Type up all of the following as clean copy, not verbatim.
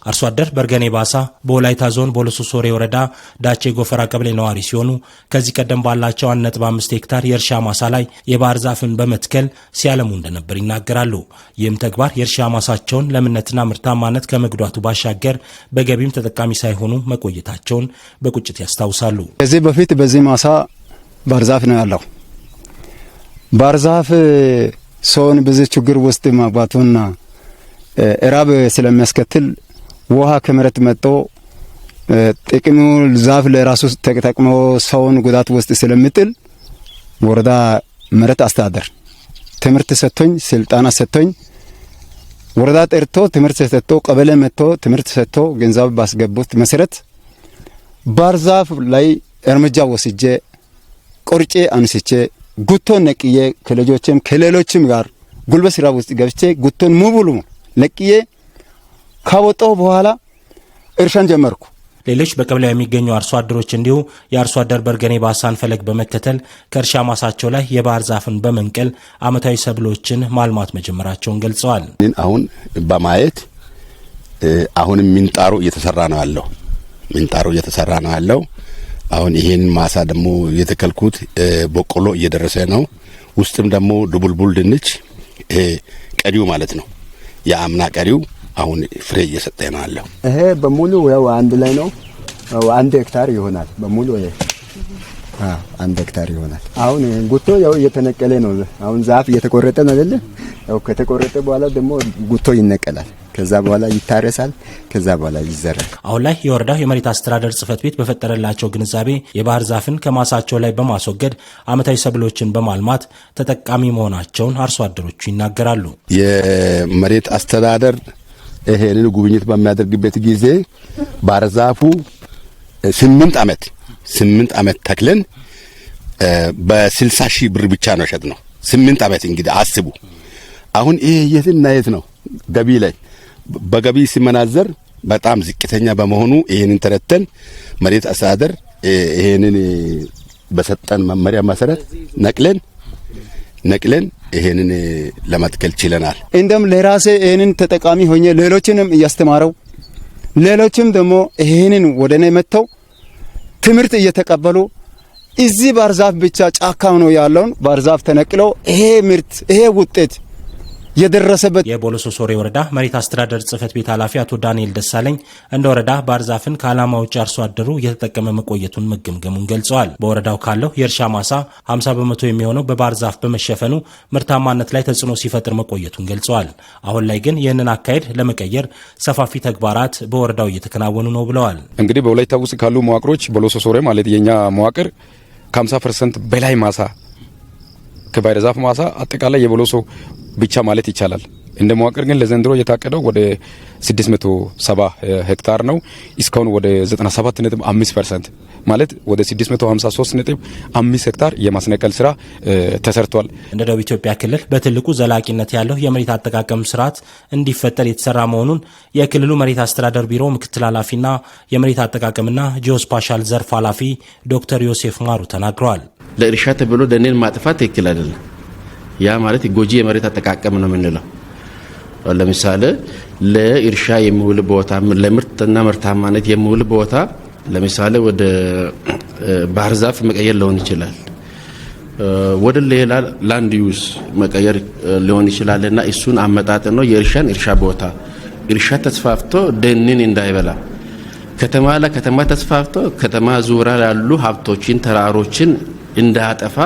አርሶ አደር በርገኔ ባሳ በወላይታ ዞን ቦሎሶ ሶሬ ወረዳ ዳቼ ጎፈራ ቀበሌ ነዋሪ ሲሆኑ ከዚህ ቀደም ባላቸው 1.5 ሄክታር የእርሻ ማሳ ላይ የባህር ዛፍን በመትከል ሲያለሙ እንደነበር ይናገራሉ። ይህም ተግባር የእርሻ ማሳቸውን ለምነትና ምርታማነት ከመጉዳቱ ባሻገር በገቢም ተጠቃሚ ሳይሆኑ መቆየታቸውን በቁጭት ያስታውሳሉ። ከዚህ በፊት በዚህ ማሳ ባህር ዛፍ ነው ያለው። ባህር ዛፍ ሰውን በዚህ ችግር ውስጥ ማግባቱና እራብ ስለሚያስከትል ውሃ ከመሬት መጥቶ ጥቅሙ ዛፍ ለራሱ ተጠቅሞ ሰውን ጉዳት ውስጥ ስለሚጥል ወረዳ መሬት አስተዳደር ትምህርት ሰጥቶኝ ስልጣና ሰጥቶኝ ወረዳ ጠርቶ ትምህርት ሰጥቶ ቀበሌ መጥቶ ትምህርት ሰጥቶ ገንዘብ ባስገቡት መሰረት ባህር ዛፍ ላይ እርምጃ ወስጄ ቆርጬ አንስቼ ጉቶን ነቅዬ ከልጆችም ከሌሎችም ጋር ጉልበት ስራ ውስጥ ገብቼ ጉቶን ሙሉ ለቅዬ ካወጣው በኋላ እርሻን ጀመርኩ። ሌሎች በቀበሌው የሚገኙ አርሶ አደሮች እንዲሁ የአርሶ አደር በርገኔ ባሳን ፈለግ በመከተል ከእርሻ ማሳቸው ላይ የባህር ዛፍን በመንቀል አመታዊ ሰብሎችን ማልማት መጀመራቸውን ገልጸዋል። አሁን በማየት አሁንም ሚንጣሮ እየተሰራ ነው ያለው። አሁን ይሄን ማሳ ደግሞ የተከልኩት በቆሎ እየደረሰ ነው። ውስጥም ደግሞ ዱቡልቡል ድንች ቀሪው ማለት ነው የአምና ቀሪው አሁን ፍሬ እየሰጠ ነው ያለው። ይሄ በሙሉ ያው አንድ ላይ ነው 1 ሄክታር ይሆናል። በሙሉ ይሄ 1 ሄክታር ይሆናል። አሁን ጉቶ ያው እየተነቀለ ነው። አሁን ዛፍ እየተቆረጠ ነው አይደል? ያው ከተቆረጠ በኋላ ደግሞ ጉቶ ይነቀላል። ከዛ በኋላ ይታረሳል። ከዛ በኋላ ይዘራል። አሁን ላይ የወረዳው የመሬት አስተዳደር ጽሕፈት ቤት በፈጠረላቸው ግንዛቤ የባህር ዛፍን ከማሳቸው ላይ በማስወገድ አመታዊ ሰብሎችን በማልማት ተጠቃሚ መሆናቸውን አርሶ አደሮቹ ይናገራሉ። የመሬት አስተዳደር ይሄንን ጉብኝት በሚያደርግበት ጊዜ ባህር ዛፉ 8 አመት ተክለን በ60 ሺህ ብር ብቻ ነው ሸጥ ነው። 8 አመት እንግዲህ አስቡ። አሁን ይሄ የትና የት ነው ገቢ ላይ በገቢ ሲመናዘር በጣም ዝቅተኛ በመሆኑ ይሄንን ተረተን መሬት አስተዳደር ይሄንን በሰጠን መመሪያ መሰረት ነቅለን ይሄንን ለመትከል ችለናል። እንደም ለራሴ ይሄንን ተጠቃሚ ሆኜ ሌሎችንም እያስተማረው ሌሎችም ደግሞ ይሄንን ወደኔ መተው ትምህርት እየተቀበሉ እዚህ ባህር ዛፍ ብቻ ጫካው ነው ያለውን ባህር ዛፍ ተነቅለው ይሄ ምርት ይሄ ውጤት የደረሰበት የቦሎሶ ሶሬ ወረዳ መሬት አስተዳደር ጽሕፈት ቤት ኃላፊ አቶ ዳንኤል ደሳለኝ እንደ ወረዳ ባህር ዛፍን ከዓላማ ውጭ አርሶ አደሩ እየተጠቀመ መቆየቱን መገምገሙን ገልጸዋል። በወረዳው ካለው የእርሻ ማሳ 50% የሚሆነው በባህር ዛፍ በመሸፈኑ ምርታማነት ላይ ተጽዕኖ ሲፈጥር መቆየቱን ገልጸዋል። አሁን ላይ ግን ይህንን አካሄድ ለመቀየር ሰፋፊ ተግባራት በወረዳው እየተከናወኑ ነው ብለዋል። እንግዲህ በወላይታ ውስጥ ካሉ መዋቅሮች ቦሎሶ ሶሬ ማለት የኛ መዋቅር ከ50% በላይ ማሳ ከባህር ዛፍ ማሳ አጠቃላይ የቦሎሶ ብቻ ማለት ይቻላል። እንደ መዋቅር ግን ለዘንድሮ የታቀደው ወደ 670 ሄክታር ነው። እስካሁን ወደ 97.5% ማለት ወደ 653.5 ሄክታር የማስነቀል ስራ ተሰርቷል። እንደ ደቡብ ኢትዮጵያ ክልል በትልቁ ዘላቂነት ያለው የመሬት አጠቃቀም ስርዓት እንዲፈጠር የተሰራ መሆኑን የክልሉ መሬት አስተዳደር ቢሮ ምክትል ኃላፊና የመሬት አጠቃቀምና ጂኦስፓሻል ዘርፍ ኃላፊ ዶክተር ዮሴፍ ማሩ ተናግረዋል። ለእርሻ ተብሎ ደኔን ማጥፋት ትክክል አይደለም። ያ ማለት ጎጂ የመሬት አጠቃቀም ነው የምንለው። ለምሳሌ ለእርሻ የሚውል ቦታ ለምርትና ምርታማነት የሚውል ቦታ ለምሳሌ ወደ ባህር ዛፍ መቀየር ሊሆን ይችላል፣ ወደ ሌላ ላንድ ዩዝ መቀየር ሊሆን ይችላልና እሱን አመጣጥ ነው የእርሻን እርሻ ቦታ እርሻ ተስፋፍቶ ደንን እንዳይበላ ከተማ ለከተማ ተስፋፍቶ ከተማ ዙሪያ ያሉ ሀብቶችን ተራሮችን እንዳያጠፋ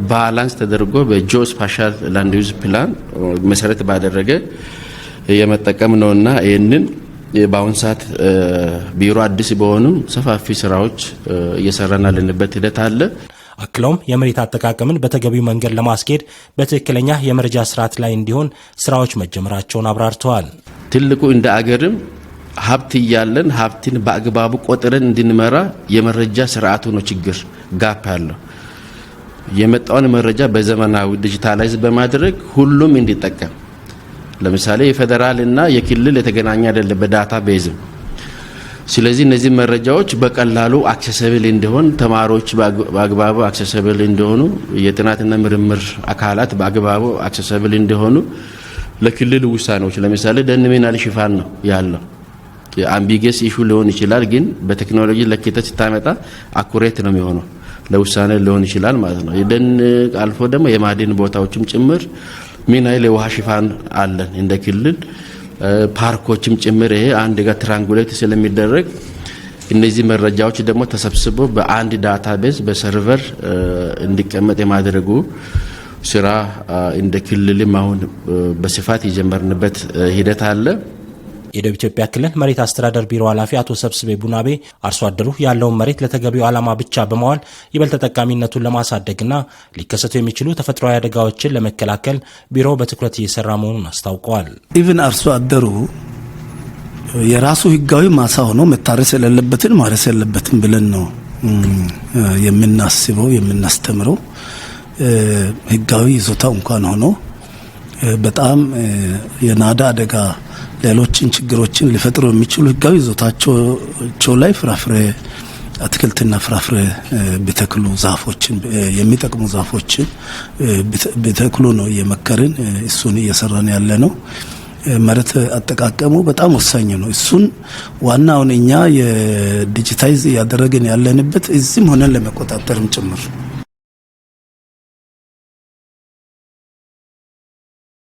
ባላንስ ተደርጎ በጂኦስፓሻል ላንድ ዩዝ ፕላን መሰረት ባደረገ የመጠቀም ነውና ይህንን በአሁን ሰዓት ቢሮ አዲስ በሆኑም ሰፋፊ ስራዎች እየሰራን ያለንበት ሂደት አለ። አክለውም የመሬት አጠቃቀምን በተገቢው መንገድ ለማስኬድ በትክክለኛ የመረጃ ስርዓት ላይ እንዲሆን ስራዎች መጀመራቸውን አብራርተዋል። ትልቁ እንደ አገርም ሀብት እያለን ሀብትን በአግባቡ ቆጥረን እንድንመራ የመረጃ ስርዓቱ ነው ችግር ጋፕ ያለው። የመጣውን መረጃ በዘመናዊ ዲጂታላይዝ በማድረግ ሁሉም እንዲጠቀም ለምሳሌ የፌደራልና የክልል የተገናኘ አይደለም በዳታ ቤዝም። ስለዚህ እነዚህ መረጃዎች በቀላሉ አክሰሰብል እንዲሆን ተማሪዎች በአግባቡ አክሰሰብል እንዲሆኑ የጥናትና ምርምር አካላት በአግባቡ አክሰሰብል እንዲሆኑ ለክልል ውሳኔዎች ለምሳሌ ደን ሚናል ሽፋን ነው ያለው አምቢገስ ኢሹ ሊሆን ይችላል። ግን በቴክኖሎጂ ለክተህ ስታመጣ አኩሬት ነው የሚሆነው ለውሳኔ ሊሆን ይችላል ማለት ነው። የደን አልፎ ደግሞ የማዕድን ቦታዎችም ጭምር ምን አይል የውሃ ሽፋን አለን እንደ ክልል ፓርኮችም ጭምር ይሄ አንድ ጋር ትራንጉሌት ስለሚደረግ እነዚህ መረጃዎች ደግሞ ተሰብስበው በአንድ ዳታቤዝ በሰርቨር እንዲቀመጥ የማድረጉ ስራ እንደ ክልልም አሁን በስፋት የጀመርንበት ሂደት አለ። የደቡብ ኢትዮጵያ ክልል መሬት አስተዳደር ቢሮ ኃላፊ አቶ ሰብስቤ ቡናቤ አርሶ አደሩ ያለውን መሬት ለተገቢው ዓላማ ብቻ በማዋል ይበልጥ ተጠቃሚነቱን ለማሳደግና ሊከሰቱ የሚችሉ ተፈጥሯዊ አደጋዎችን ለመከላከል ቢሮ በትኩረት እየሰራ መሆኑን አስታውቀዋል። ኢቭን አርሶ አደሩ የራሱ ህጋዊ ማሳ ሆኖ መታረስ የሌለበትን ማረስ የለበትም ብለን ነው የምናስበው የምናስተምረው። ህጋዊ ይዞታው እንኳን ሆኖ በጣም የናዳ አደጋ ሌሎችን ችግሮችን ሊፈጥሩ የሚችሉ ህጋዊ ይዞታቸው ላይ ፍራፍሬ አትክልትና ፍራፍሬ ቢተክሉ ዛፎችን የሚጠቅሙ ዛፎችን ቢተክሉ ነው የመከርን እሱን እየሰራን ያለ ነው። መሬት አጠቃቀሙ በጣም ወሳኝ ነው። እሱን ዋናውን እኛ የዲጂታይዝ ያደረግን ያለንበት እዚህም ሆነን ለመቆጣጠርም ጭምር